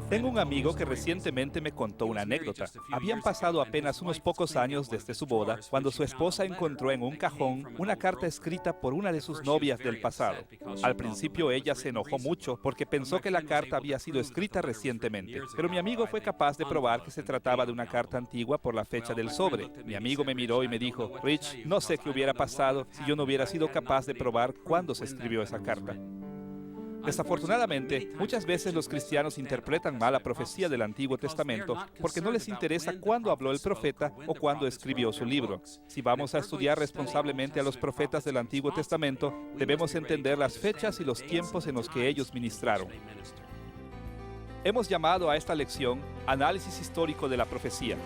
Tengo un amigo que recientemente me contó una anécdota. Habían pasado apenas unos pocos años desde su boda cuando su esposa encontró en un cajón una carta escrita por una de sus novias del pasado. Al principio ella se enojó mucho porque pensó que la carta había sido escrita recientemente, pero mi amigo fue capaz de probar que se trataba de una carta antigua por la fecha del sobre. Mi amigo me miró y me dijo: Rich, no sé qué hubiera pasado si yo no hubiera sido capaz de probar cuándo se escribió esa carta. Desafortunadamente, muchas veces los cristianos interpretan mal la profecía del Antiguo Testamento porque no les interesa cuándo habló el profeta o cuándo escribió su libro. Si vamos a estudiar responsablemente a los profetas del Antiguo Testamento, debemos entender las fechas y los tiempos en los que ellos ministraron. Hemos llamado a esta lección Análisis Histórico de la Profecía.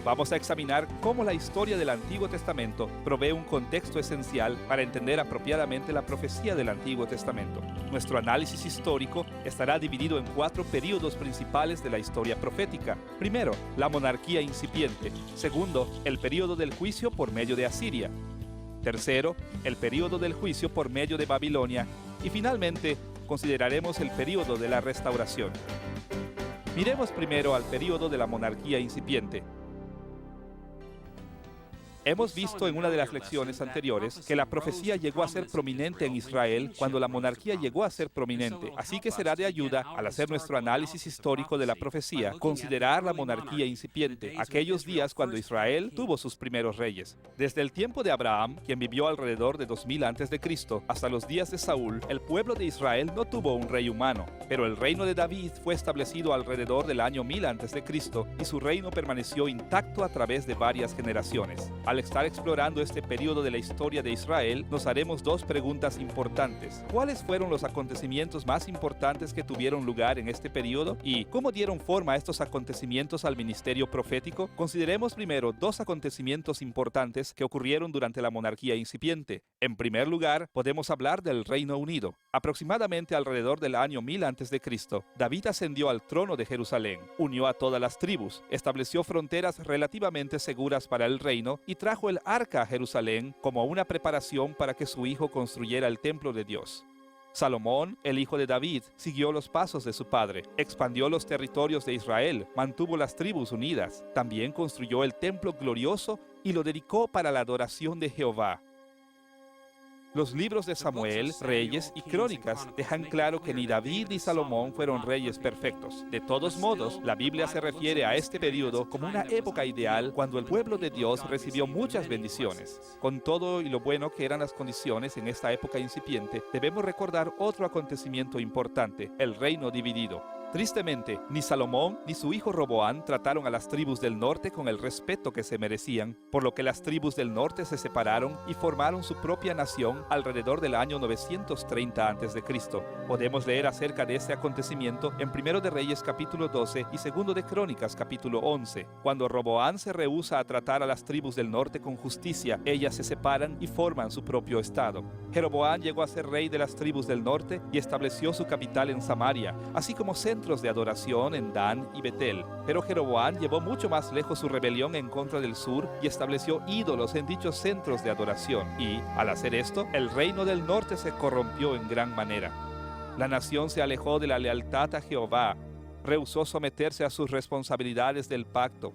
Vamos a examinar cómo la historia del Antiguo Testamento provee un contexto esencial para entender apropiadamente la profecía del Antiguo Testamento. Nuestro análisis histórico estará dividido en 4 períodos principales de la historia profética. Primero, la monarquía incipiente. Segundo, el período del juicio por medio de Asiria. Tercero, el período del juicio por medio de Babilonia. Y finalmente, consideraremos el período de la restauración. Miremos primero al período de la monarquía incipiente. Hemos visto en una de las lecciones anteriores que la profecía llegó a ser prominente en Israel cuando la monarquía llegó a ser prominente. Así que será de ayuda, al hacer nuestro análisis histórico de la profecía, considerar la monarquía incipiente, aquellos días cuando Israel tuvo sus primeros reyes. Desde el tiempo de Abraham, quien vivió alrededor de 2000 a.C., hasta los días de Saúl, el pueblo de Israel no tuvo un rey humano, pero el reino de David fue establecido alrededor del año 1000 a.C. y su reino permaneció intacto a través de varias generaciones. Al estar explorando este periodo de la historia de Israel, nos haremos 2 preguntas importantes. ¿Cuáles fueron los acontecimientos más importantes que tuvieron lugar en este periodo? ¿Y cómo dieron forma a estos acontecimientos al ministerio profético? Consideremos primero 2 acontecimientos importantes que ocurrieron durante la monarquía incipiente. En primer lugar, podemos hablar del Reino Unido. Aproximadamente alrededor del año 1000 a.C., David ascendió al trono de Jerusalén, unió a todas las tribus, estableció fronteras relativamente seguras para el reino y trajo el arca a Jerusalén como una preparación para que su hijo construyera el templo de Dios. Salomón, el hijo de David, siguió los pasos de su padre, expandió los territorios de Israel, mantuvo las tribus unidas, también construyó el templo glorioso y lo dedicó para la adoración de Jehová. Los libros de Samuel, Reyes y Crónicas dejan claro que ni David ni Salomón fueron reyes perfectos. De todos modos, la Biblia se refiere a este periodo como una época ideal cuando el pueblo de Dios recibió muchas bendiciones. Con todo y lo bueno que eran las condiciones en esta época incipiente, debemos recordar otro acontecimiento importante: el reino dividido. Tristemente, ni Salomón ni su hijo Roboán trataron a las tribus del norte con el respeto que se merecían, por lo que las tribus del norte se separaron y formaron su propia nación alrededor del año 930 a.C. Podemos leer acerca de este acontecimiento en 1 de Reyes capítulo 12 y 2 de Crónicas capítulo 11. Cuando Roboán se rehúsa a tratar a las tribus del norte con justicia, ellas se separan y forman su propio estado. Jeroboán llegó a ser rey de las tribus del norte y estableció su capital en Samaria, así como centros de adoración en Dan y Betel. Pero Jeroboán llevó mucho más lejos su rebelión en contra del sur y estableció ídolos en dichos centros de adoración. Y, al hacer esto, el reino del norte se corrompió en gran manera. La nación se alejó de la lealtad a Jehová, rehusó someterse a sus responsabilidades del pacto.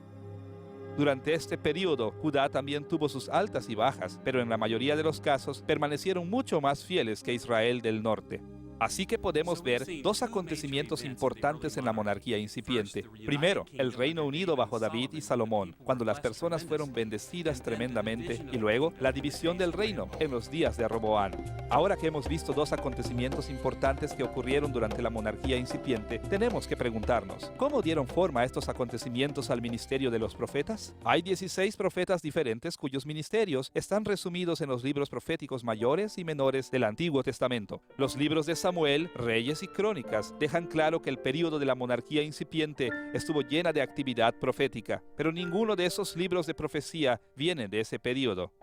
Durante este periodo, Judá también tuvo sus altas y bajas, pero en la mayoría de los casos permanecieron mucho más fieles que Israel del norte. Así que podemos ver 2 acontecimientos importantes en la monarquía incipiente. Primero, el Reino Unido bajo David y Salomón, cuando las personas fueron bendecidas tremendamente, y luego la división del reino en los días de Roboán. Ahora que hemos visto 2 acontecimientos importantes que ocurrieron durante la monarquía incipiente, tenemos que preguntarnos, ¿cómo dieron forma a estos acontecimientos al ministerio de los profetas? Hay 16 profetas diferentes cuyos ministerios están resumidos en los libros proféticos mayores y menores del Antiguo Testamento. Los libros de Samuel, Reyes y Crónicas dejan claro que el período de la monarquía incipiente estuvo llena de actividad profética, pero ninguno de esos libros de profecía viene de ese período.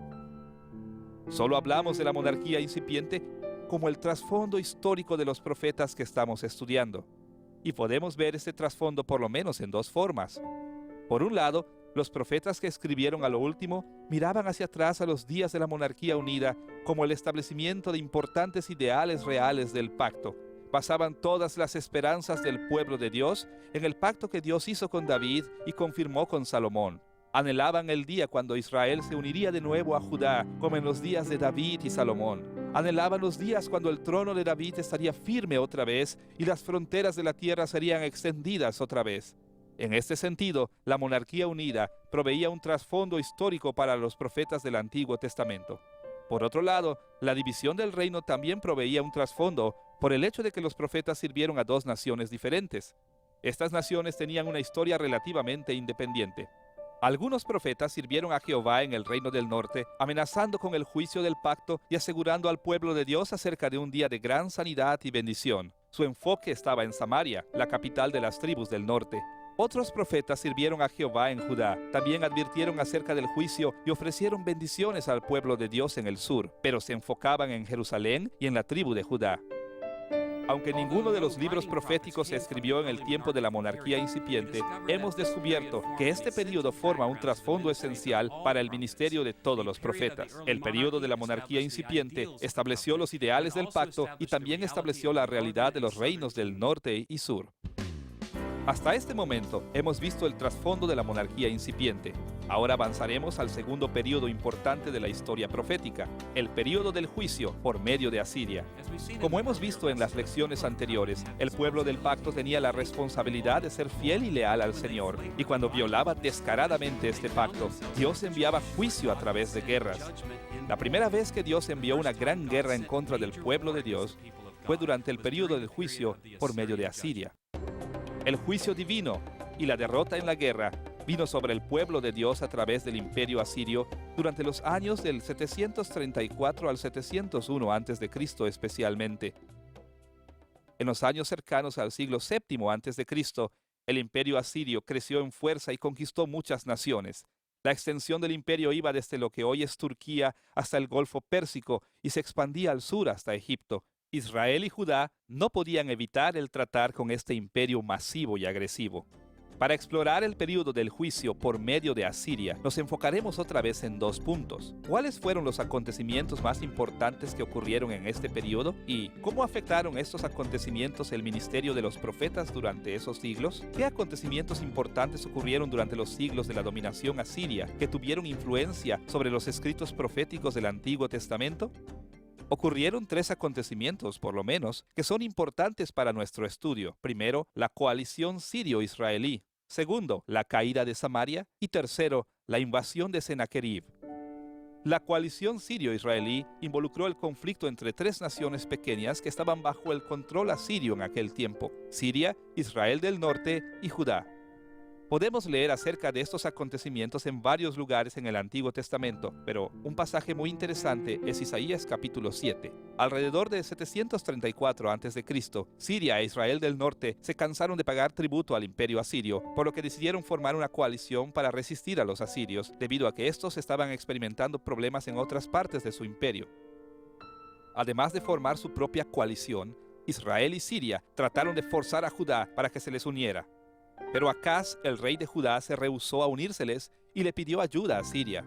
Solo hablamos de la monarquía incipiente como el trasfondo histórico de los profetas que estamos estudiando. Y podemos ver este trasfondo por lo menos en 2 formas. Por un lado, los profetas que escribieron a lo último miraban hacia atrás a los días de la monarquía unida como el establecimiento de importantes ideales reales del pacto. Basaban todas las esperanzas del pueblo de Dios en el pacto que Dios hizo con David y confirmó con Salomón. Anhelaban el día cuando Israel se uniría de nuevo a Judá, como en los días de David y Salomón. Anhelaban los días cuando el trono de David estaría firme otra vez y las fronteras de la tierra serían extendidas otra vez. En este sentido, la monarquía unida proveía un trasfondo histórico para los profetas del Antiguo Testamento. Por otro lado, la división del reino también proveía un trasfondo por el hecho de que los profetas sirvieron a dos naciones diferentes. Estas naciones tenían una historia relativamente independiente. Algunos profetas sirvieron a Jehová en el reino del norte, amenazando con el juicio del pacto y asegurando al pueblo de Dios acerca de un día de gran sanidad y bendición. Su enfoque estaba en Samaria, la capital de las tribus del norte. Otros profetas sirvieron a Jehová en Judá. También advirtieron acerca del juicio y ofrecieron bendiciones al pueblo de Dios en el sur, pero se enfocaban en Jerusalén y en la tribu de Judá. Aunque ninguno de los libros proféticos se escribió en el tiempo de la monarquía incipiente, hemos descubierto que este período forma un trasfondo esencial para el ministerio de todos los profetas. El período de la monarquía incipiente estableció los ideales del pacto y también estableció la realidad de los reinos del norte y sur. Hasta este momento hemos visto el trasfondo de la monarquía incipiente. Ahora avanzaremos al segundo período importante de la historia profética, el período del juicio por medio de Asiria. Como hemos visto en las lecciones anteriores, el pueblo del pacto tenía la responsabilidad de ser fiel y leal al Señor, y cuando violaba descaradamente este pacto, Dios enviaba juicio a través de guerras. La primera vez que Dios envió una gran guerra en contra del pueblo de Dios fue durante el período del juicio por medio de Asiria. El juicio divino y la derrota en la guerra vino sobre el pueblo de Dios a través del imperio asirio durante los años del 734 al 701 a.C. especialmente. En los años cercanos al siglo VII a.C., el imperio asirio creció en fuerza y conquistó muchas naciones. La extensión del imperio iba desde lo que hoy es Turquía hasta el Golfo Pérsico y se expandía al sur hasta Egipto. Israel y Judá no podían evitar el tratar con este imperio masivo y agresivo. Para explorar el período del juicio por medio de Asiria, nos enfocaremos otra vez en dos puntos. ¿Cuáles fueron los acontecimientos más importantes que ocurrieron en este período? ¿Y cómo afectaron estos acontecimientos el ministerio de los profetas durante esos siglos? ¿Qué acontecimientos importantes ocurrieron durante los siglos de la dominación asiria que tuvieron influencia sobre los escritos proféticos del Antiguo Testamento? Ocurrieron tres acontecimientos, por lo menos, que son importantes para nuestro estudio. Primero, la coalición sirio-israelí. Segundo, la caída de Samaria. Y tercero, la invasión de Sennacherib. La coalición sirio-israelí involucró el conflicto entre tres naciones pequeñas que estaban bajo el control asirio en aquel tiempo: Siria, Israel del norte y Judá. Podemos leer acerca de estos acontecimientos en varios lugares en el Antiguo Testamento, pero un pasaje muy interesante es Isaías capítulo 7. Alrededor de 734 a.C., Siria e Israel del norte se cansaron de pagar tributo al imperio asirio, por lo que decidieron formar una coalición para resistir a los asirios, debido a que estos estaban experimentando problemas en otras partes de su imperio. Además de formar su propia coalición, Israel y Siria trataron de forzar a Judá para que se les uniera. Pero Acaz, el rey de Judá, se rehusó a unírseles y le pidió ayuda a Siria.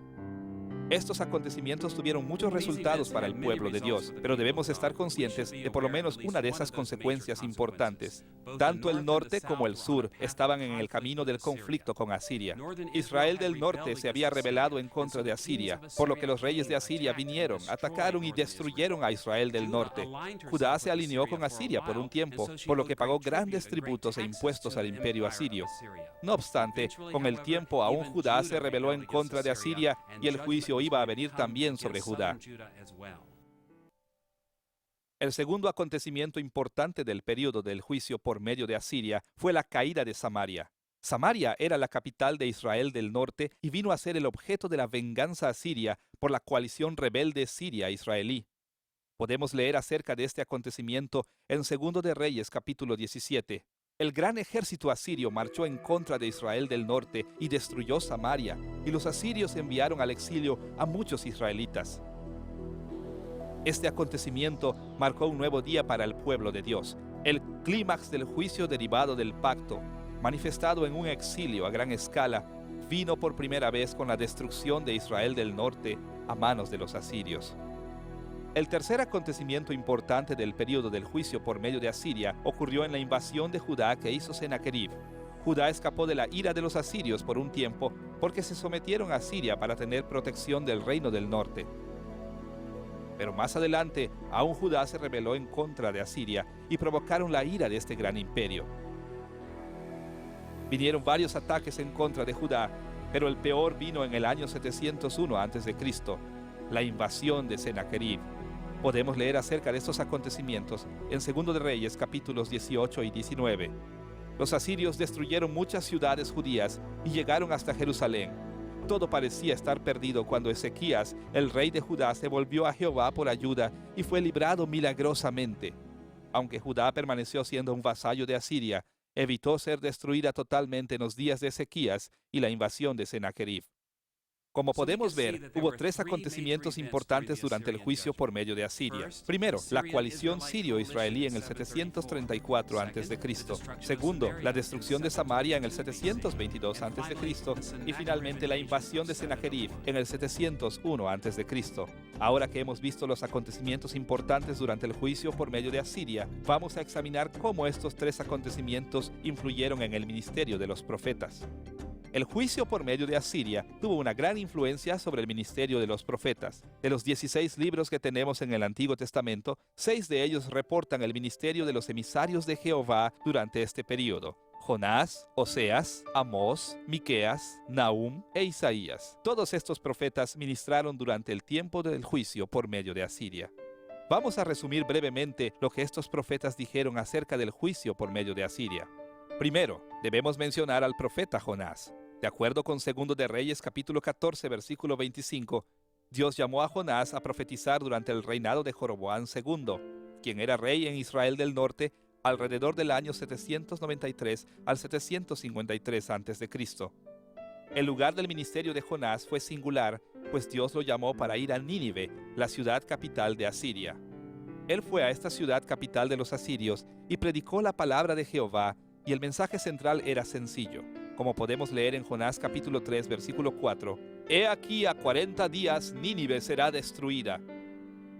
Estos acontecimientos tuvieron muchos resultados para el pueblo de Dios, pero debemos estar conscientes de por lo menos una de esas consecuencias importantes. Tanto el norte como el sur estaban en el camino del conflicto con Asiria. Israel del norte se había rebelado en contra de Asiria, por lo que los reyes de Asiria vinieron, atacaron y destruyeron a Israel del norte. Judá se alineó con Asiria por un tiempo, por lo que pagó grandes tributos e impuestos al imperio asirio. No obstante, con el tiempo aún Judá se rebeló en contra de Asiria y el juicio iba a venir también sobre Judá. El segundo acontecimiento importante del período del juicio por medio de Asiria fue la caída de Samaria. Samaria era la capital de Israel del norte y vino a ser el objeto de la venganza asiria por la coalición rebelde siria-israelí. Podemos leer acerca de este acontecimiento en 2 de Reyes capítulo 17. El gran ejército asirio marchó en contra de Israel del norte y destruyó Samaria, y los asirios enviaron al exilio a muchos israelitas. Este acontecimiento marcó un nuevo día para el pueblo de Dios, el clímax del juicio derivado del pacto, manifestado en un exilio a gran escala, vino por primera vez con la destrucción de Israel del norte a manos de los asirios. El tercer acontecimiento importante del período del juicio por medio de Asiria ocurrió en la invasión de Judá que hizo Sennacherib. Judá escapó de la ira de los asirios por un tiempo porque se sometieron a Asiria para tener protección del reino del norte. Pero más adelante, aún Judá se rebeló en contra de Asiria y provocaron la ira de este gran imperio. Vinieron varios ataques en contra de Judá, pero el peor vino en el año 701 a.C., la invasión de Sennacherib. Podemos leer acerca de estos acontecimientos en 2 de Reyes capítulos 18 y 19. Los asirios destruyeron muchas ciudades judías y llegaron hasta Jerusalén. Todo parecía estar perdido cuando Ezequías, el rey de Judá, se volvió a Jehová por ayuda y fue librado milagrosamente. Aunque Judá permaneció siendo un vasallo de Asiria, evitó ser destruida totalmente en los días de Ezequías y la invasión de Sennacherib. Como podemos ver, hubo tres acontecimientos importantes durante el juicio por medio de Asiria. Primero, la coalición sirio-israelí en el 734 a.C. Segundo, la destrucción de Samaria en el 722 a.C. Y finalmente, la invasión de Sennacherib en el 701 a.C. Ahora que hemos visto los acontecimientos importantes durante el juicio por medio de Asiria, vamos a examinar cómo estos tres acontecimientos influyeron en el ministerio de los profetas. El juicio por medio de Asiria tuvo una gran influencia sobre el ministerio de los profetas. De los 16 libros que tenemos en el Antiguo Testamento, 6 de ellos reportan el ministerio de los emisarios de Jehová durante este período: Jonás, Oseas, Amós, Miqueas, Nahum e Isaías. Todos estos profetas ministraron durante el tiempo del juicio por medio de Asiria. Vamos a resumir brevemente lo que estos profetas dijeron acerca del juicio por medio de Asiria. Primero, debemos mencionar al profeta Jonás. De acuerdo con 2 de Reyes capítulo 14, versículo 25, Dios llamó a Jonás a profetizar durante el reinado de Jeroboam II, quien era rey en Israel del norte alrededor del año 793 al 753 a.C. El lugar del ministerio de Jonás fue singular, pues Dios lo llamó para ir a Nínive, la ciudad capital de Asiria. Él fue a esta ciudad capital de los asirios y predicó la palabra de Jehová, y el mensaje central era sencillo. Como podemos leer en Jonás capítulo 3, versículo 4, «He aquí a 40 días Nínive será destruida».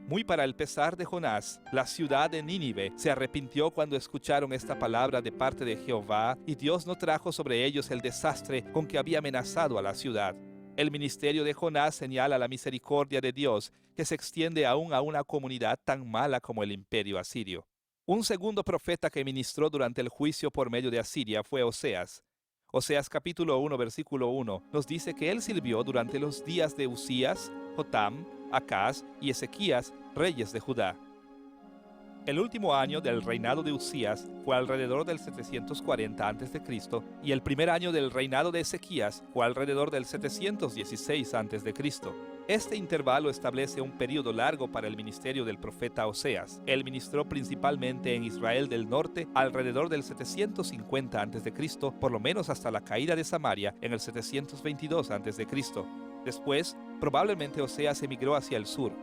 Muy para el pesar de Jonás, la ciudad de Nínive se arrepintió cuando escucharon esta palabra de parte de Jehová, y Dios no trajo sobre ellos el desastre con que había amenazado a la ciudad. El ministerio de Jonás señala la misericordia de Dios, que se extiende aún a una comunidad tan mala como el imperio asirio. Un segundo profeta que ministró durante el juicio por medio de Asiria fue Oseas. Oseas capítulo 1, versículo 1 nos dice que él sirvió durante los días de Usías, Jotam, Acaz y Ezequías, reyes de Judá. El último año del reinado de Usías fue alrededor del 740 a.C. y el primer año del reinado de Ezequías fue alrededor del 716 a.C. Este intervalo establece un período largo para el ministerio del profeta Oseas. Él ministró principalmente en Israel del norte alrededor del 750 a.C., por lo menos hasta la caída de Samaria en el 722 a.C. Después, probablemente Oseas emigró hacia el sur.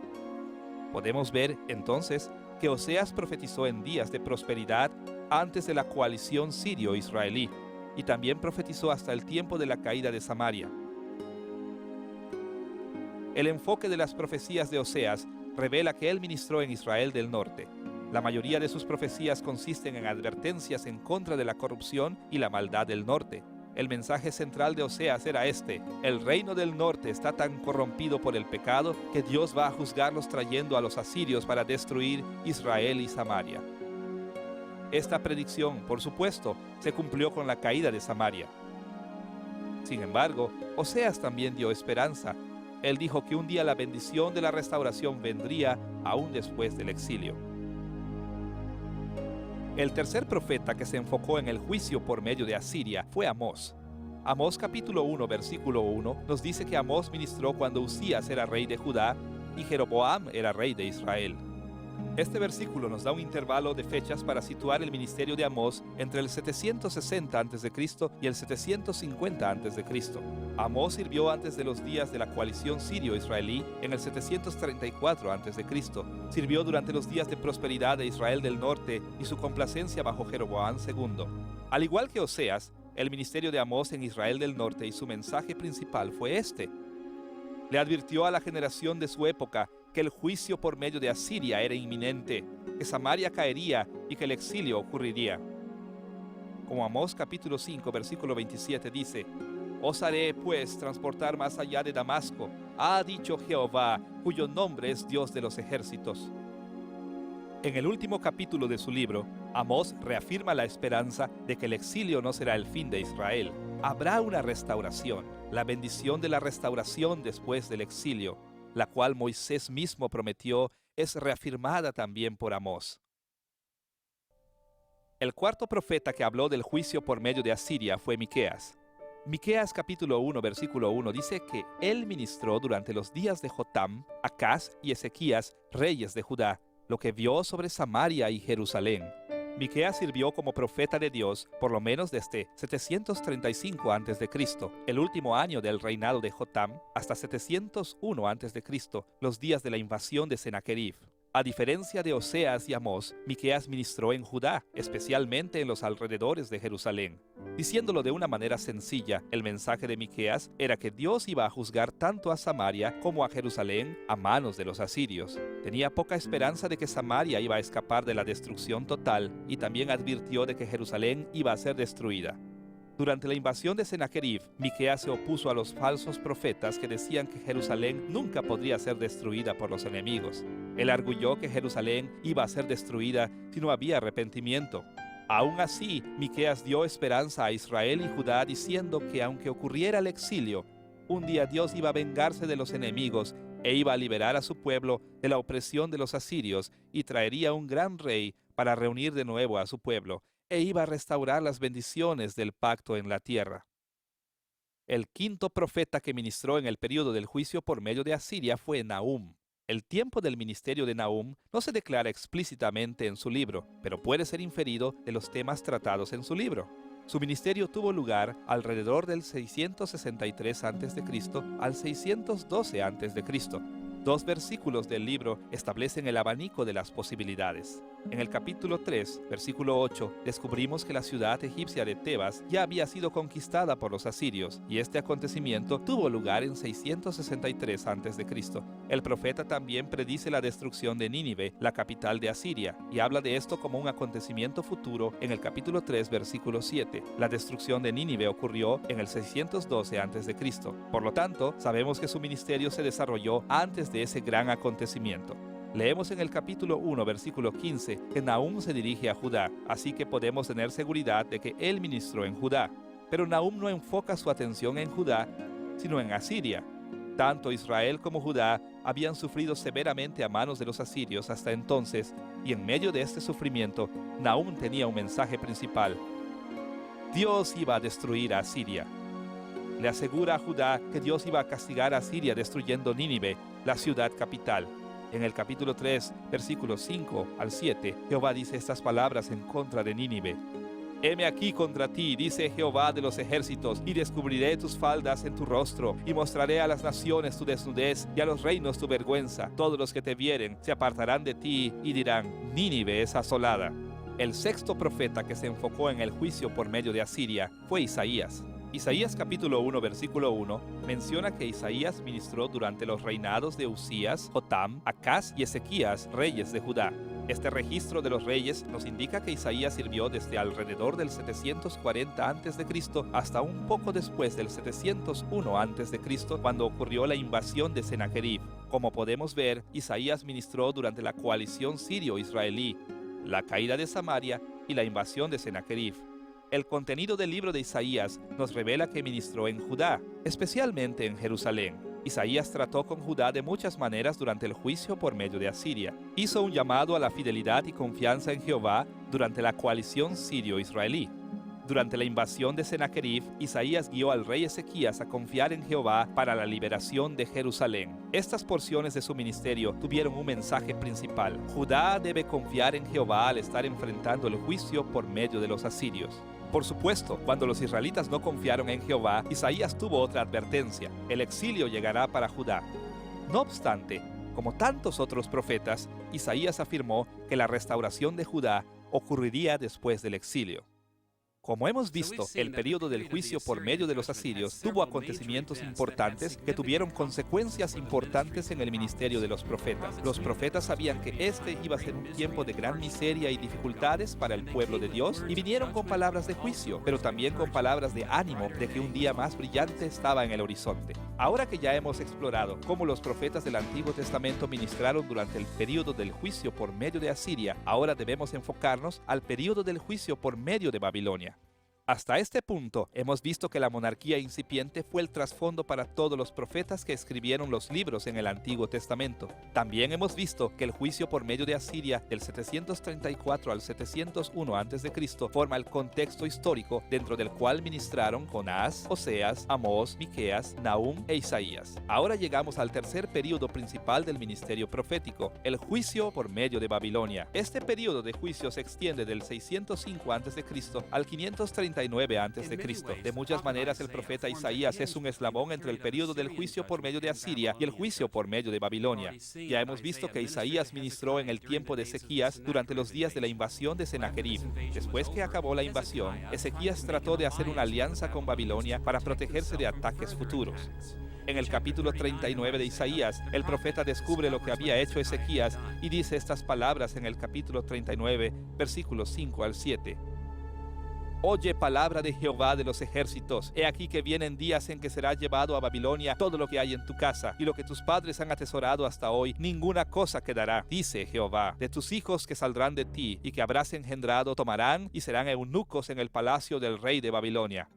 Podemos ver, entonces, que Oseas profetizó en días de prosperidad antes de la coalición sirio-israelí, y también profetizó hasta el tiempo de la caída de Samaria. El enfoque de las profecías de Oseas revela que él ministró en Israel del norte. La mayoría de sus profecías consisten en advertencias en contra de la corrupción y la maldad del norte. El mensaje central de Oseas era este: el reino del norte está tan corrompido por el pecado que Dios va a juzgarlos trayendo a los asirios para destruir Israel y Samaria. Esta predicción, por supuesto, se cumplió con la caída de Samaria. Sin embargo, Oseas también dio esperanza. Él dijo que un día la bendición de la restauración vendría aún después del exilio. El tercer profeta que se enfocó en el juicio por medio de Asiria fue Amós. Amós capítulo 1, versículo 1 nos dice que Amós ministró cuando Usías era rey de Judá y Jeroboam era rey de Israel. Este versículo nos da un intervalo de fechas para situar el ministerio de Amós entre el 760 a.C. y el 750 a.C. Amós sirvió antes de los días de la coalición sirio-israelí en el 734 a.C. Sirvió durante los días de prosperidad de Israel del norte y su complacencia bajo Jeroboam II. Al igual que Oseas, el ministerio de Amós en Israel del norte y su mensaje principal fue este. Le advirtió a la generación de su época que el juicio por medio de Asiria era inminente, que Samaria caería y que el exilio ocurriría. Como Amós capítulo 5, versículo 27 dice: «Os haré, pues, transportar más allá de Damasco, ha dicho Jehová, cuyo nombre es Dios de los ejércitos». En el último capítulo de su libro, Amós reafirma la esperanza de que el exilio no será el fin de Israel. Habrá una restauración, la bendición de la restauración después del exilio, la cual Moisés mismo prometió, es reafirmada también por Amós. El cuarto profeta que habló del juicio por medio de Asiria fue Miqueas. Miqueas capítulo 1, versículo 1 dice que él ministró durante los días de Jotam, Acaz y Ezequías, reyes de Judá, lo que vio sobre Samaria y Jerusalén. Miqueas sirvió como profeta de Dios por lo menos desde 735 a.C., el último año del reinado de Jotam, hasta 701 a.C., los días de la invasión de Sennacherib. A diferencia de Oseas y Amós, Miqueas ministró en Judá, especialmente en los alrededores de Jerusalén. Diciéndolo de una manera sencilla, el mensaje de Miqueas era que Dios iba a juzgar tanto a Samaria como a Jerusalén a manos de los asirios. Tenía poca esperanza de que Samaria iba a escapar de la destrucción total y también advirtió de que Jerusalén iba a ser destruida. Durante la invasión de Sennacherib, Miqueas se opuso a los falsos profetas que decían que Jerusalén nunca podría ser destruida por los enemigos. Él arguyó que Jerusalén iba a ser destruida si no había arrepentimiento. Aún así, Miqueas dio esperanza a Israel y Judá diciendo que aunque ocurriera el exilio, un día Dios iba a vengarse de los enemigos e iba a liberar a su pueblo de la opresión de los asirios y traería un gran rey para reunir de nuevo a su pueblo, e iba a restaurar las bendiciones del pacto en la tierra. El quinto profeta que ministró en el período del juicio por medio de Asiria fue Nahum. El tiempo del ministerio de Nahum no se declara explícitamente en su libro, pero puede ser inferido de los temas tratados en su libro. Su ministerio tuvo lugar alrededor del 663 a.C. al 612 a.C. Dos versículos del libro establecen el abanico de las posibilidades. En el capítulo 3, versículo 8, descubrimos que la ciudad egipcia de Tebas ya había sido conquistada por los asirios, y este acontecimiento tuvo lugar en 663 a.C. El profeta también predice la destrucción de Nínive, la capital de Asiria, y habla de esto como un acontecimiento futuro en el capítulo 3, versículo 7. La destrucción de Nínive ocurrió en el 612 a.C. Por lo tanto, sabemos que su ministerio se desarrolló antes de ese gran acontecimiento. Leemos en el capítulo 1, versículo 15, que Nahum se dirige a Judá, así que podemos tener seguridad de que él ministró en Judá. Pero Nahum no enfoca su atención en Judá, sino en Asiria. Tanto Israel como Judá habían sufrido severamente a manos de los asirios hasta entonces, y en medio de este sufrimiento, Nahum tenía un mensaje principal. Dios iba a destruir a Asiria. Le asegura a Judá que Dios iba a castigar a Asiria destruyendo Nínive, la ciudad capital. En el capítulo 3, versículos 5 al 7, Jehová dice estas palabras en contra de Nínive. Heme aquí contra ti, dice Jehová de los ejércitos, y descubriré tus faldas en tu rostro, y mostraré a las naciones tu desnudez, y a los reinos tu vergüenza. Todos los que te vieren se apartarán de ti, y dirán, Nínive es asolada. El sexto profeta que se enfocó en el juicio por medio de Asiria fue Isaías. Isaías capítulo 1, versículo 1, menciona que Isaías ministró durante los reinados de Usías, Jotam, Acaz y Ezequías, reyes de Judá. Este registro de los reyes nos indica que Isaías sirvió desde alrededor del 740 a.C. hasta un poco después del 701 a.C., cuando ocurrió la invasión de Sennacherib. Como podemos ver, Isaías ministró durante la coalición sirio-israelí, la caída de Samaria y la invasión de Sennacherib. El contenido del libro de Isaías nos revela que ministró en Judá, especialmente en Jerusalén. Isaías trató con Judá de muchas maneras durante el juicio por medio de Asiria. Hizo un llamado a la fidelidad y confianza en Jehová durante la coalición sirio-israelí. Durante la invasión de Sennacherib, Isaías guió al rey Ezequías a confiar en Jehová para la liberación de Jerusalén. Estas porciones de su ministerio tuvieron un mensaje principal. Judá debe confiar en Jehová al estar enfrentando el juicio por medio de los asirios. Por supuesto, cuando los israelitas no confiaron en Jehová, Isaías tuvo otra advertencia: el exilio llegará para Judá. No obstante, como tantos otros profetas, Isaías afirmó que la restauración de Judá ocurriría después del exilio. Como hemos visto, el período del juicio por medio de los asirios tuvo acontecimientos importantes que tuvieron consecuencias importantes en el ministerio de los profetas. Los profetas sabían que este iba a ser un tiempo de gran miseria y dificultades para el pueblo de Dios y vinieron con palabras de juicio, pero también con palabras de ánimo de que un día más brillante estaba en el horizonte. Ahora que ya hemos explorado cómo los profetas del Antiguo Testamento ministraron durante el período del juicio por medio de Asiria, ahora debemos enfocarnos al período del juicio por medio de Babilonia. Hasta este punto, hemos visto que la monarquía incipiente fue el trasfondo para todos los profetas que escribieron los libros en el Antiguo Testamento. También hemos visto que el juicio por medio de Asiria del 734 al 701 a.C. forma el contexto histórico dentro del cual ministraron Jonás, Oseas, Amós, Miqueas, Nahum e Isaías. Ahora llegamos al tercer período principal del ministerio profético, el juicio por medio de Babilonia. Este período de juicio se extiende del 605 a.C. al 539 a.C. De muchas maneras, el profeta Isaías es un eslabón entre el período del juicio por medio de Asiria y el juicio por medio de Babilonia. Ya hemos visto que Isaías ministró en el tiempo de Ezequías durante los días de la invasión de Sennacherib. Después que acabó la invasión, Ezequías trató de hacer una alianza con Babilonia para protegerse de ataques futuros. En el capítulo 39 de Isaías, el profeta descubre lo que había hecho Ezequías y dice estas palabras en el capítulo 39, versículos 5 al 7. Oye palabra de Jehová de los ejércitos. He aquí que vienen días en que será llevado a Babilonia todo lo que hay en tu casa, y lo que tus padres han atesorado hasta hoy, ninguna cosa quedará, dice Jehová. De tus hijos que saldrán de ti y que habrás engendrado tomarán y serán eunucos en el palacio del rey de Babilonia.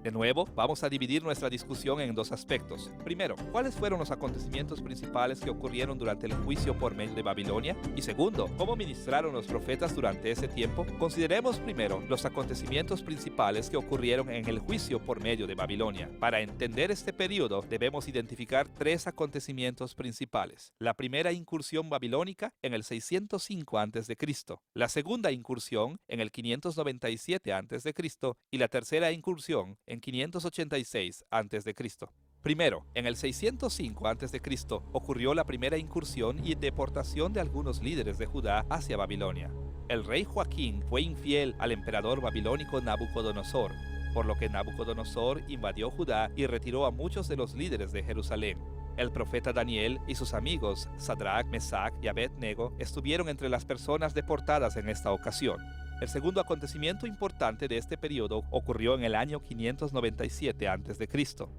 De nuevo, vamos a dividir nuestra discusión en dos aspectos. Primero, ¿cuáles fueron los acontecimientos principales que ocurrieron durante el juicio por medio de Babilonia? Y segundo, ¿cómo ministraron los profetas durante ese tiempo? Consideremos primero los acontecimientos principales que ocurrieron en el juicio por medio de Babilonia. Para entender este periodo, debemos identificar tres acontecimientos principales. La primera incursión babilónica en el 605 a.C., la segunda incursión en el 597 a.C. y la tercera incursión en 586 a.C. Primero, en el 605 a.C. ocurrió la primera incursión y deportación de algunos líderes de Judá hacia Babilonia. El rey Joaquín fue infiel al emperador babilónico Nabucodonosor, por lo que Nabucodonosor invadió Judá y retiró a muchos de los líderes de Jerusalén. El profeta Daniel y sus amigos Sadrach, Mesach y Abed-nego estuvieron entre las personas deportadas en esta ocasión. El segundo acontecimiento importante de este periodo ocurrió en el año 597 a.C.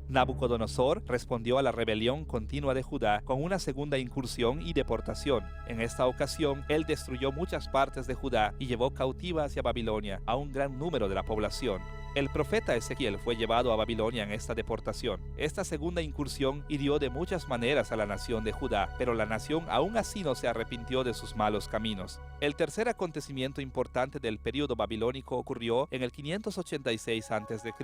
Nabucodonosor respondió a la rebelión continua de Judá con una segunda incursión y deportación. En esta ocasión, él destruyó muchas partes de Judá y llevó cautiva hacia Babilonia a un gran número de la población. El profeta Ezequiel fue llevado a Babilonia en esta deportación. Esta segunda incursión hirió de muchas maneras a la nación de Judá, pero la nación aún así no se arrepintió de sus malos caminos. El tercer acontecimiento importante del período babilónico ocurrió en el 586 a.C.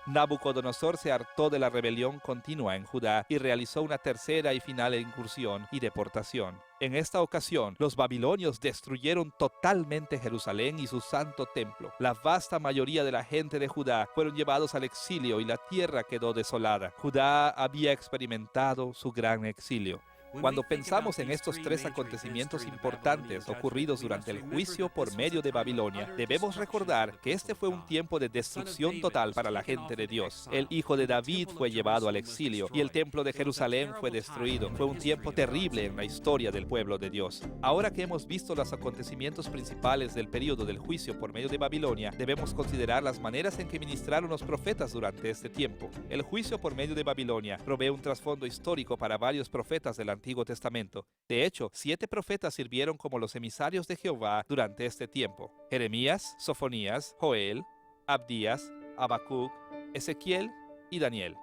Nabucodonosor se hartó de la rebelión continua en Judá y realizó una tercera y final incursión y deportación. En esta ocasión, los babilonios destruyeron totalmente Jerusalén y su santo templo. La vasta mayoría de la gente de Judá fueron llevados al exilio y la tierra quedó desolada. Judá había experimentado su gran exilio. Cuando pensamos en estos tres acontecimientos importantes ocurridos durante el juicio por medio de Babilonia, debemos recordar que este fue un tiempo de destrucción total para la gente de Dios. El hijo de David fue llevado al exilio y el templo de Jerusalén fue destruido. Fue un tiempo terrible en la historia del pueblo de Dios. Ahora que hemos visto los acontecimientos principales del período del juicio por medio de Babilonia, debemos considerar las maneras en que ministraron los profetas durante este tiempo. El juicio por medio de Babilonia provee un trasfondo histórico para varios profetas del Antiguo Testamento. De hecho, 7 profetas sirvieron como los emisarios de Jehová durante este tiempo: Jeremías, Sofonías, Joel, Abdías, Habacuc, Ezequiel y Daniel.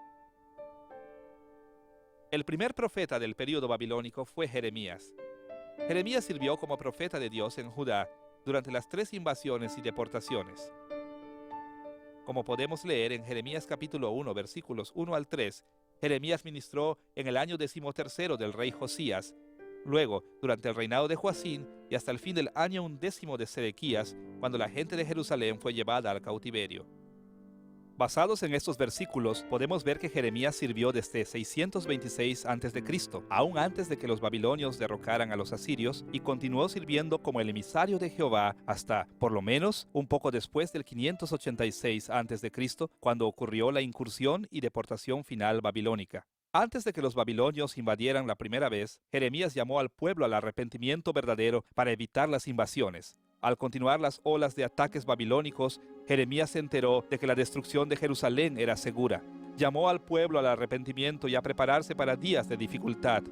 El primer profeta del período babilónico fue Jeremías. Jeremías sirvió como profeta de Dios en Judá durante las 3 invasiones y deportaciones. Como podemos leer en Jeremías capítulo 1, versículos 1 al 3, Jeremías ministró en el año 13º del rey Josías, luego durante el reinado de Joacín y hasta el fin del año 11º de Sedequías, cuando la gente de Jerusalén fue llevada al cautiverio. Basados en estos versículos, podemos ver que Jeremías sirvió desde 626 a.C., aún antes de que los babilonios derrocaran a los asirios, y continuó sirviendo como el emisario de Jehová hasta, por lo menos, un poco después del 586 a.C., cuando ocurrió la incursión y deportación final babilónica. Antes de que los babilonios invadieran la primera vez, Jeremías llamó al pueblo al arrepentimiento verdadero para evitar las invasiones. Al continuar las olas de ataques babilónicos, Jeremías se enteró de que la destrucción de Jerusalén era segura. Llamó al pueblo al arrepentimiento y a prepararse para días de dificultad.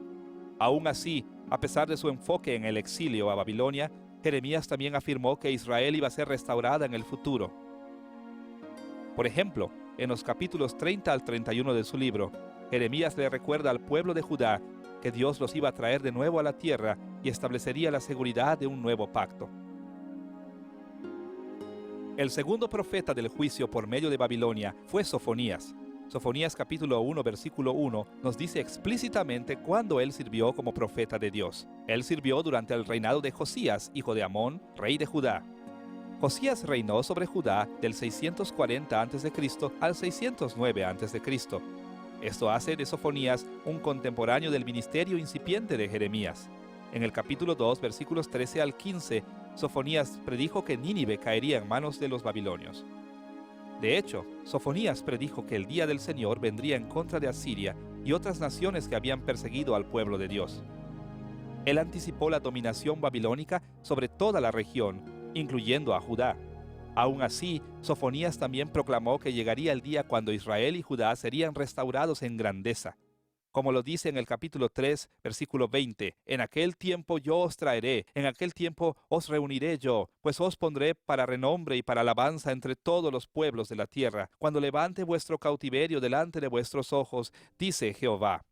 Aún así, a pesar de su enfoque en el exilio a Babilonia, Jeremías también afirmó que Israel iba a ser restaurada en el futuro. Por ejemplo, en los capítulos 30 al 31 de su libro, Jeremías le recuerda al pueblo de Judá que Dios los iba a traer de nuevo a la tierra y establecería la seguridad de un nuevo pacto. El segundo profeta del juicio por medio de Babilonia fue Sofonías. Sofonías capítulo 1 versículo 1 nos dice explícitamente cuándo él sirvió como profeta de Dios. Él sirvió durante el reinado de Josías, hijo de Amón, rey de Judá. Josías reinó sobre Judá del 640 a.C. al 609 a.C. Esto hace de Sofonías un contemporáneo del ministerio incipiente de Jeremías. En el capítulo 2, versículos 13 al 15, Sofonías predijo que Nínive caería en manos de los babilonios. De hecho, Sofonías predijo que el día del Señor vendría en contra de Asiria y otras naciones que habían perseguido al pueblo de Dios. Él anticipó la dominación babilónica sobre toda la región, incluyendo a Judá. Aún así, Sofonías también proclamó que llegaría el día cuando Israel y Judá serían restaurados en grandeza. Como lo dice en el capítulo 3, versículo 20, «En aquel tiempo yo os traeré, en aquel tiempo os reuniré yo, pues os pondré para renombre y para alabanza entre todos los pueblos de la tierra, cuando levante vuestro cautiverio delante de vuestros ojos, dice Jehová».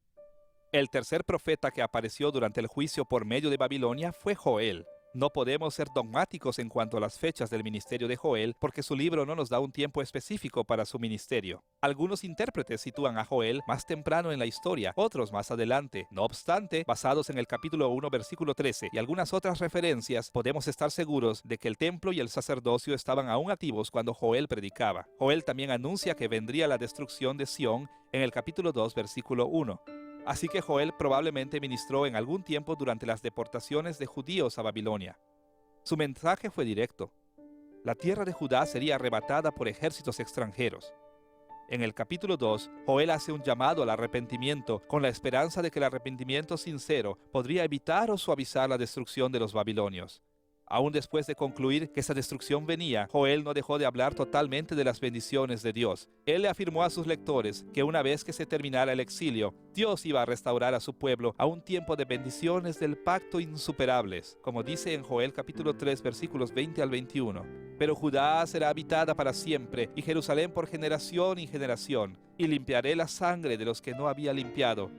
El tercer profeta que apareció durante el juicio por medio de Babilonia fue Joel. No podemos ser dogmáticos en cuanto a las fechas del ministerio de Joel porque su libro no nos da un tiempo específico para su ministerio. Algunos intérpretes sitúan a Joel más temprano en la historia, otros más adelante. No obstante, basados en el capítulo 1, versículo 13 y algunas otras referencias, podemos estar seguros de que el templo y el sacerdocio estaban aún activos cuando Joel predicaba. Joel también anuncia que vendría la destrucción de Sión en el capítulo 2, versículo 1. Así que Joel probablemente ministró en algún tiempo durante las deportaciones de judíos a Babilonia. Su mensaje fue directo. La tierra de Judá sería arrebatada por ejércitos extranjeros. En el capítulo 2, Joel hace un llamado al arrepentimiento con la esperanza de que el arrepentimiento sincero podría evitar o suavizar la destrucción de los babilonios. Aún después de concluir que esa destrucción venía, Joel no dejó de hablar totalmente de las bendiciones de Dios. Él le afirmó a sus lectores que una vez que se terminara el exilio, Dios iba a restaurar a su pueblo a un tiempo de bendiciones del pacto insuperables, como dice en Joel capítulo 3, versículos 20 al 21. Pero Judá será habitada para siempre, y Jerusalén por generación y generación, y limpiaré la sangre de los que no había limpiado,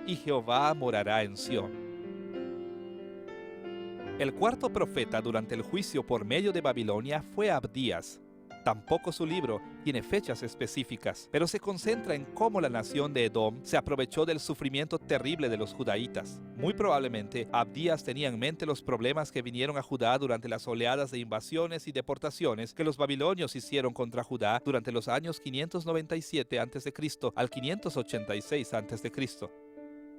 y Jehová morará en Sión. El cuarto profeta durante el juicio por medio de Babilonia fue Abdías. Tampoco su libro tiene fechas específicas, pero se concentra en cómo la nación de Edom se aprovechó del sufrimiento terrible de los judaítas. Muy probablemente, Abdías tenía en mente los problemas que vinieron a Judá durante las oleadas de invasiones y deportaciones que los babilonios hicieron contra Judá durante los años 597 a.C. al 586 a.C.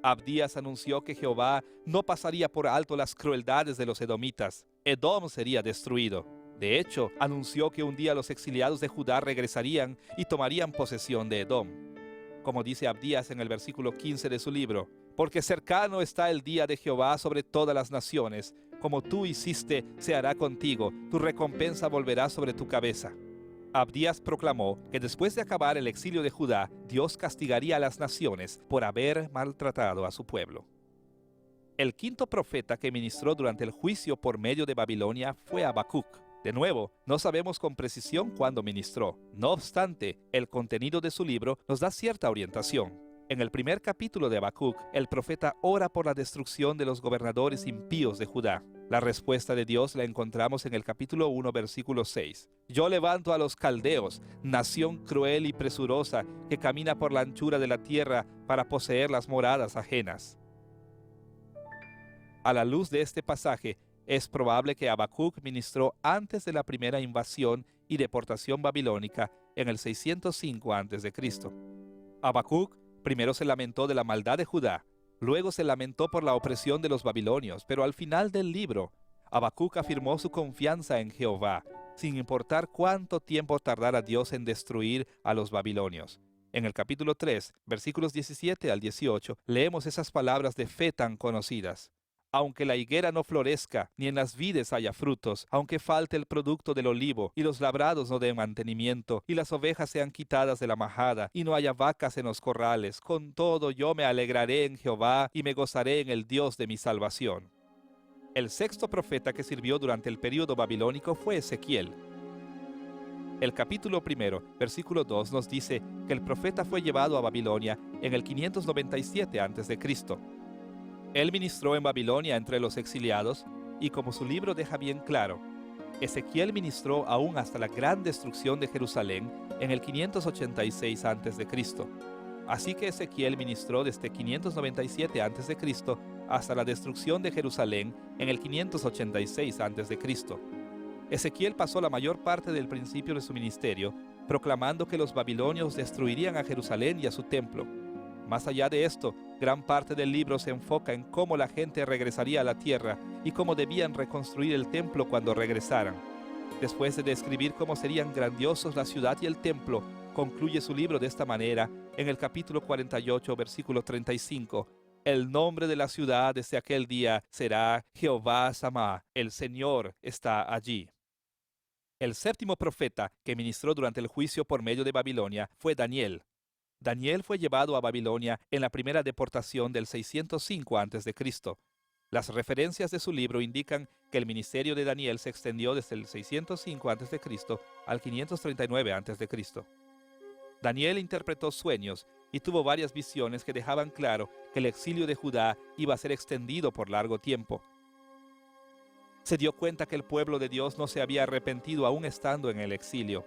Abdías anunció que Jehová no pasaría por alto las crueldades de los edomitas. Edom sería destruido. De hecho, anunció que un día los exiliados de Judá regresarían y tomarían posesión de Edom. Como dice Abdías en el versículo 15 de su libro, «Porque cercano está el día de Jehová sobre todas las naciones. Como tú hiciste, se hará contigo. Tu recompensa volverá sobre tu cabeza». Abdías proclamó que después de acabar el exilio de Judá, Dios castigaría a las naciones por haber maltratado a su pueblo. El quinto profeta que ministró durante el juicio por medio de Babilonia fue Habacuc. De nuevo, no sabemos con precisión cuándo ministró. No obstante, el contenido de su libro nos da cierta orientación. En el primer capítulo de Habacuc, el profeta ora por la destrucción de los gobernadores impíos de Judá. La respuesta de Dios la encontramos en el capítulo 1, versículo 6. «Yo levanto a los caldeos, nación cruel y presurosa, que camina por la anchura de la tierra para poseer las moradas ajenas». A la luz de este pasaje, es probable que Habacuc ministró antes de la primera invasión y deportación babilónica en el 605 a.C. Habacuc primero se lamentó de la maldad de Judá, luego se lamentó por la opresión de los babilonios, pero al final del libro, Habacuc afirmó su confianza en Jehová, sin importar cuánto tiempo tardara Dios en destruir a los babilonios. En el capítulo 3, versículos 17 al 18, leemos esas palabras de fe tan conocidas. Aunque la higuera no florezca, ni en las vides haya frutos, aunque falte el producto del olivo, y los labrados no den mantenimiento, y las ovejas sean quitadas de la majada, y no haya vacas en los corrales, con todo yo me alegraré en Jehová, y me gozaré en el Dios de mi salvación. El sexto profeta que sirvió durante el período babilónico fue Ezequiel. El capítulo 1, versículo 2 nos dice que el profeta fue llevado a Babilonia en el 597 a.C. Él ministró en Babilonia entre los exiliados, y como su libro deja bien claro, Ezequiel ministró aún hasta la gran destrucción de Jerusalén en el 586 a.C. Así que Ezequiel ministró desde 597 a.C. hasta la destrucción de Jerusalén en el 586 a.C. Ezequiel pasó la mayor parte del principio de su ministerio proclamando que los babilonios destruirían a Jerusalén y a su templo. Más allá de esto, gran parte del libro se enfoca en cómo la gente regresaría a la tierra y cómo debían reconstruir el templo cuando regresaran. Después de describir cómo serían grandiosos la ciudad y el templo, concluye su libro de esta manera en el capítulo 48, versículo 35. El nombre de la ciudad desde aquel día será Jehová Samá, el Señor está allí. El séptimo profeta que ministró durante el juicio por medio de Babilonia fue Daniel. Daniel fue llevado a Babilonia en la primera deportación del 605 a.C. Las referencias de su libro indican que el ministerio de Daniel se extendió desde el 605 a.C. al 539 a.C. Daniel interpretó sueños y tuvo varias visiones que dejaban claro que el exilio de Judá iba a ser extendido por largo tiempo. Se dio cuenta que el pueblo de Dios no se había arrepentido aún estando en el exilio.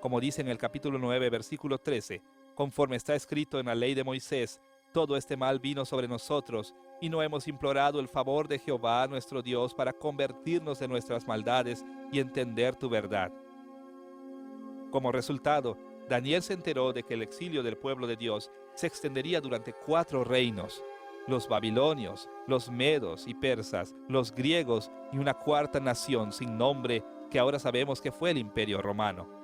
Como dice en el capítulo 9, versículo 13, conforme está escrito en la ley de Moisés, todo este mal vino sobre nosotros, y no hemos implorado el favor de Jehová nuestro Dios para convertirnos de nuestras maldades y entender tu verdad. Como resultado, Daniel se enteró de que el exilio del pueblo de Dios se extendería durante 4 reinos: los babilonios, los medos y persas, los griegos y una cuarta nación sin nombre que ahora sabemos que fue el Imperio Romano.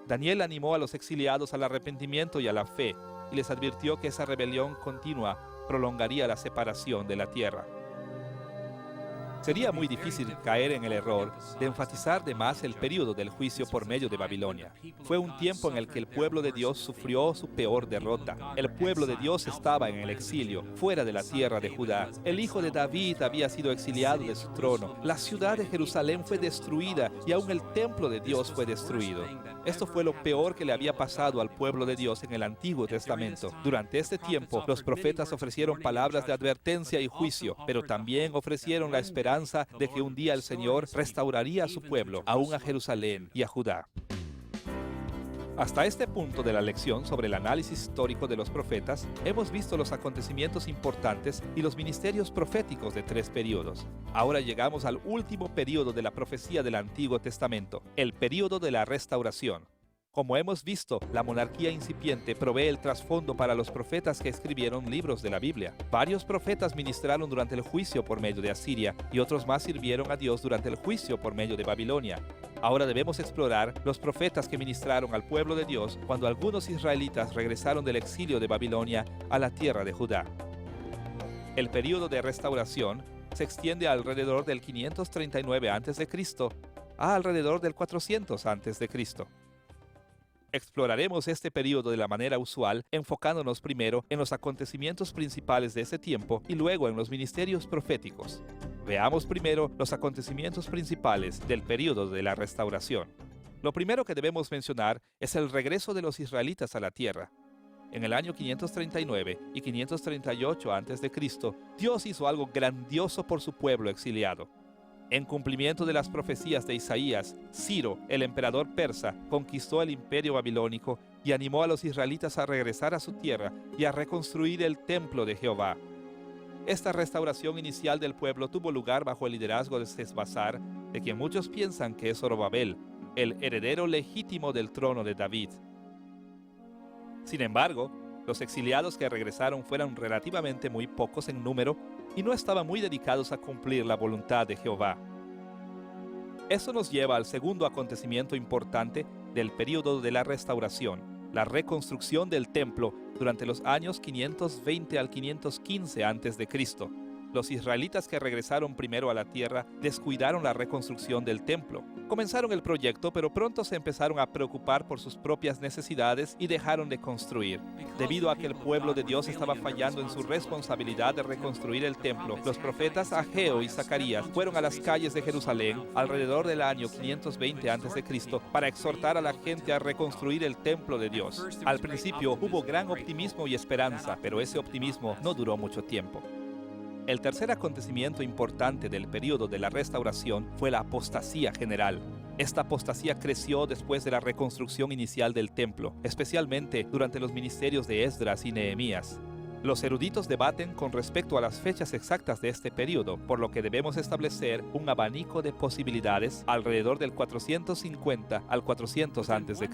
Daniel animó a los exiliados al arrepentimiento y a la fe, y les advirtió que esa rebelión continua prolongaría la separación de la tierra. Sería muy difícil caer en el error de enfatizar de más el período del juicio por medio de Babilonia. Fue un tiempo en el que el pueblo de Dios sufrió su peor derrota. El pueblo de Dios estaba en el exilio, fuera de la tierra de Judá. El hijo de David había sido exiliado de su trono. La ciudad de Jerusalén fue destruida y aún el templo de Dios fue destruido. Esto fue lo peor que le había pasado al pueblo de Dios en el Antiguo Testamento. Durante este tiempo, los profetas ofrecieron palabras de advertencia y juicio, pero también ofrecieron la esperanza de que un día el Señor restauraría a su pueblo, aún a Jerusalén y a Judá. Hasta este punto de la lección sobre el análisis histórico de los profetas, hemos visto los acontecimientos importantes y los ministerios proféticos de 3 periodos. Ahora llegamos al último periodo de la profecía del Antiguo Testamento, el periodo de la restauración. Como hemos visto, la monarquía incipiente provee el trasfondo para los profetas que escribieron libros de la Biblia. Varios profetas ministraron durante el juicio por medio de Asiria y otros más sirvieron a Dios durante el juicio por medio de Babilonia. Ahora debemos explorar los profetas que ministraron al pueblo de Dios cuando algunos israelitas regresaron del exilio de Babilonia a la tierra de Judá. El período de restauración se extiende alrededor del 539 a.C. a alrededor del 400 a.C. Exploraremos este período de la manera usual, enfocándonos primero en los acontecimientos principales de ese tiempo y luego en los ministerios proféticos. Veamos primero los acontecimientos principales del período de la restauración. Lo primero que debemos mencionar es el regreso de los israelitas a la tierra. En el año 539 y 538 a.C., Dios hizo algo grandioso por su pueblo exiliado. En cumplimiento de las profecías de Isaías, Ciro, el emperador persa, conquistó el imperio babilónico y animó a los israelitas a regresar a su tierra y a reconstruir el templo de Jehová. Esta restauración inicial del pueblo tuvo lugar bajo el liderazgo de Sesbazar, de quien muchos piensan que es Zorobabel. el heredero legítimo del trono de David. Sin embargo, los exiliados que regresaron fueron relativamente muy pocos en número y no estaban muy dedicados a cumplir la voluntad de Jehová. Eso nos lleva al segundo acontecimiento importante del período de la restauración, la reconstrucción del templo durante los años 520 al 515 a.C. Los israelitas que regresaron primero a la tierra descuidaron la reconstrucción del templo. Comenzaron el proyecto, pero pronto se empezaron a preocupar por sus propias necesidades y dejaron de construir. Debido a que el pueblo de Dios estaba fallando en su responsabilidad de reconstruir el templo, los profetas Ageo y Zacarías fueron a las calles de Jerusalén alrededor del año 520 a.C. para exhortar a la gente a reconstruir el templo de Dios. Al principio hubo gran optimismo y esperanza, pero ese optimismo no duró mucho tiempo. El tercer acontecimiento importante del período de la restauración fue la apostasía general. Esta apostasía creció después de la reconstrucción inicial del templo, especialmente durante los ministerios de Esdras y Nehemías. Los eruditos debaten con respecto a las fechas exactas de este período, por lo que debemos establecer un abanico de posibilidades alrededor del 450 al 400 a.C.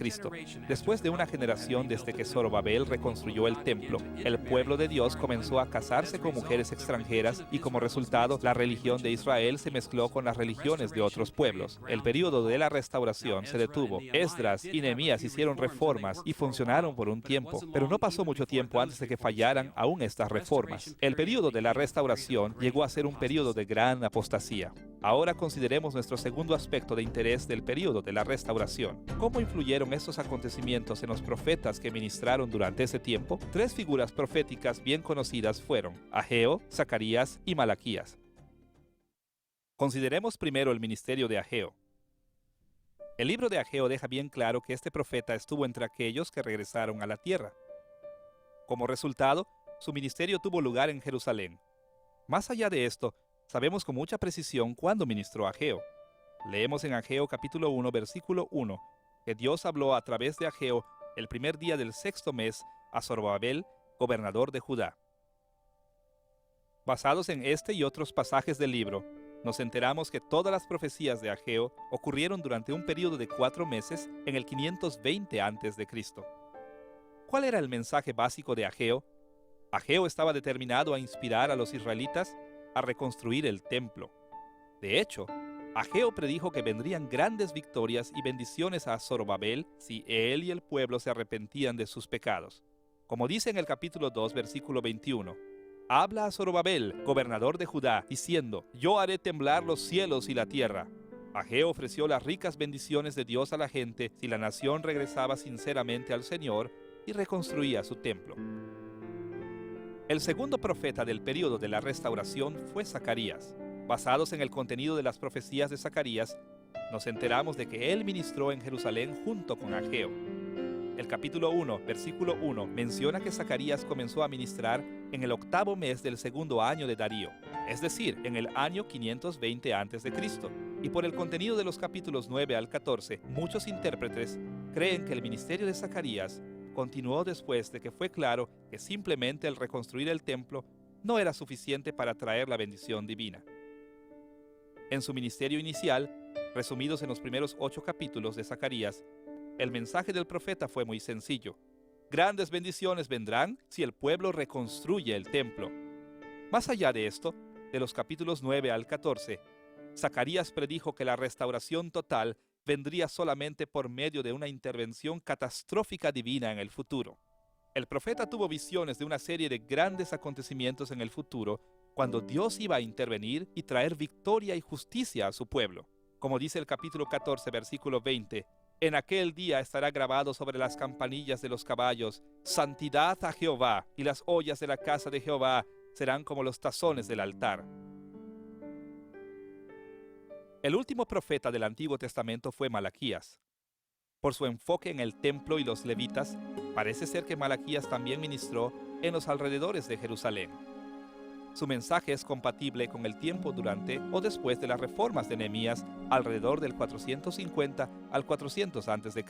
Después de una generación desde que Zorobabel reconstruyó el templo, el pueblo de Dios comenzó a casarse con mujeres extranjeras y como resultado la religión de Israel se mezcló con las religiones de otros pueblos. El período de la restauración se detuvo. Esdras y Nehemías hicieron reformas y funcionaron por un tiempo, pero no pasó mucho tiempo antes de que fallaran aún estas reformas. El período de la restauración llegó a ser un período de gran apostasía. Ahora consideremos nuestro segundo aspecto de interés del período de la restauración. ¿Cómo influyeron estos acontecimientos en los profetas que ministraron durante ese tiempo? Tres figuras proféticas bien conocidas fueron Ageo, Zacarías y Malaquías. Consideremos primero el ministerio de Ageo. El libro de Ageo deja bien claro que este profeta estuvo entre aquellos que regresaron a la tierra. Como resultado, su ministerio tuvo lugar en Jerusalén. Más allá de esto, sabemos con mucha precisión cuándo ministró Ageo. Leemos en Ageo capítulo 1, versículo 1, que Dios habló a través de Ageo el primer día del sexto mes a Zorobabel, gobernador de Judá. Basados en este y otros pasajes del libro, nos enteramos que todas las profecías de Ageo ocurrieron durante un período de 4 meses en el 520 a.C. ¿Cuál era el mensaje básico de Ageo? Ageo estaba determinado a inspirar a los israelitas a reconstruir el templo. De hecho, Ageo predijo que vendrían grandes victorias y bendiciones a Zorobabel si él y el pueblo se arrepentían de sus pecados. Como dice en el capítulo 2, versículo 21, habla a Zorobabel, gobernador de Judá, diciendo, yo haré temblar los cielos y la tierra. Ageo ofreció las ricas bendiciones de Dios a la gente si la nación regresaba sinceramente al Señor y reconstruía su templo. El segundo profeta del período de la restauración fue Zacarías. Basados en el contenido de las profecías de Zacarías, nos enteramos de que él ministró en Jerusalén junto con Ageo. El capítulo 1, versículo 1, menciona que Zacarías comenzó a ministrar en el 8º mes del segundo año de Darío, es decir, en el año 520 a.C. Y por el contenido de los capítulos 9 al 14, muchos intérpretes creen que el ministerio de Zacarías continuó después de que fue claro que simplemente el reconstruir el templo no era suficiente para traer la bendición divina. En su ministerio inicial, resumidos en los primeros 8 capítulos de Zacarías, el mensaje del profeta fue muy sencillo. Grandes bendiciones vendrán si el pueblo reconstruye el templo. Más allá de esto, de los capítulos 9 al 14, Zacarías predijo que la restauración total vendría solamente por medio de una intervención catastrófica divina en el futuro. El profeta tuvo visiones de una serie de grandes acontecimientos en el futuro cuando Dios iba a intervenir y traer victoria y justicia a su pueblo. Como dice el capítulo 14, versículo 20, en aquel día estará grabado sobre las campanillas de los caballos, santidad a Jehová, y las ollas de la casa de Jehová serán como los tazones del altar. El último profeta del Antiguo Testamento fue Malaquías. Por su enfoque en el templo y los levitas, parece ser que Malaquías también ministró en los alrededores de Jerusalén. Su mensaje es compatible con el tiempo durante o después de las reformas de Nehemías alrededor del 450 al 400 a.C.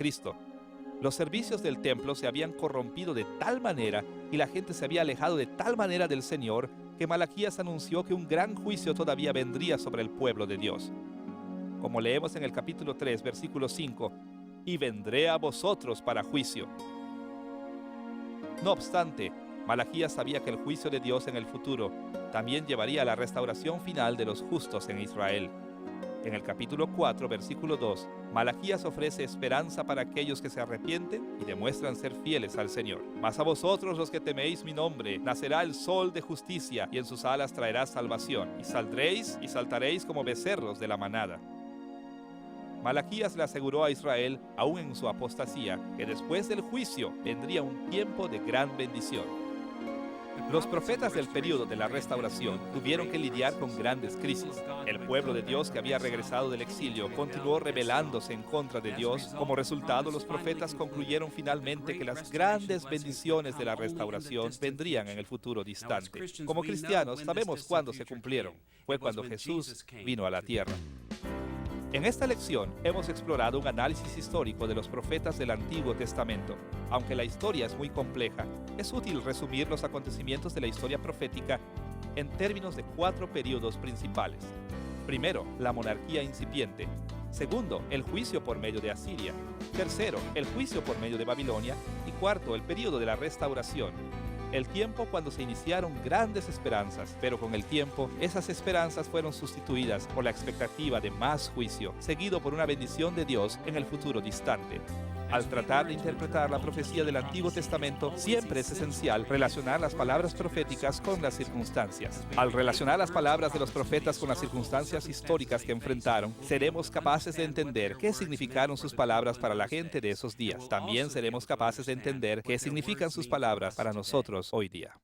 Los servicios del templo se habían corrompido de tal manera y la gente se había alejado de tal manera del Señor que Malaquías anunció que un gran juicio todavía vendría sobre el pueblo de Dios. como leemos en el capítulo 3, versículo 5, y vendré a vosotros para juicio. No obstante, Malaquías sabía que el juicio de Dios en el futuro también llevaría a la restauración final de los justos en Israel. En el capítulo 4, versículo 2, Malaquías ofrece esperanza para aquellos que se arrepienten y demuestran ser fieles al Señor. Mas a vosotros los que teméis mi nombre, nacerá el sol de justicia y en sus alas traerá salvación. Y saldréis y saltaréis como becerros de la manada. Malaquías le aseguró a Israel, aún en su apostasía, que después del juicio vendría un tiempo de gran bendición. Los profetas del período de la restauración tuvieron que lidiar con grandes crisis. El pueblo de Dios que había regresado del exilio continuó rebelándose en contra de Dios. Como resultado, los profetas concluyeron finalmente que las grandes bendiciones de la restauración vendrían en el futuro distante. Como cristianos, sabemos cuándo se cumplieron. Fue cuando Jesús vino a la tierra. En esta lección hemos explorado un análisis histórico de los profetas del Antiguo Testamento. Aunque la historia es muy compleja, es útil resumir los acontecimientos de la historia profética en términos de 4 períodos principales. Primero, la monarquía incipiente. Segundo, el juicio por medio de Asiria. Tercero, el juicio por medio de Babilonia. Y cuarto, el período de la restauración. El tiempo cuando se iniciaron grandes esperanzas, pero con el tiempo esas esperanzas fueron sustituidas por la expectativa de más juicio, seguido por una bendición de Dios en el futuro distante. Al tratar de interpretar la profecía del Antiguo Testamento, siempre es esencial relacionar las palabras proféticas con las circunstancias. Al relacionar las palabras de los profetas con las circunstancias históricas que enfrentaron, seremos capaces de entender qué significaron sus palabras para la gente de esos días. También seremos capaces de entender qué significan sus palabras para nosotros hoy día.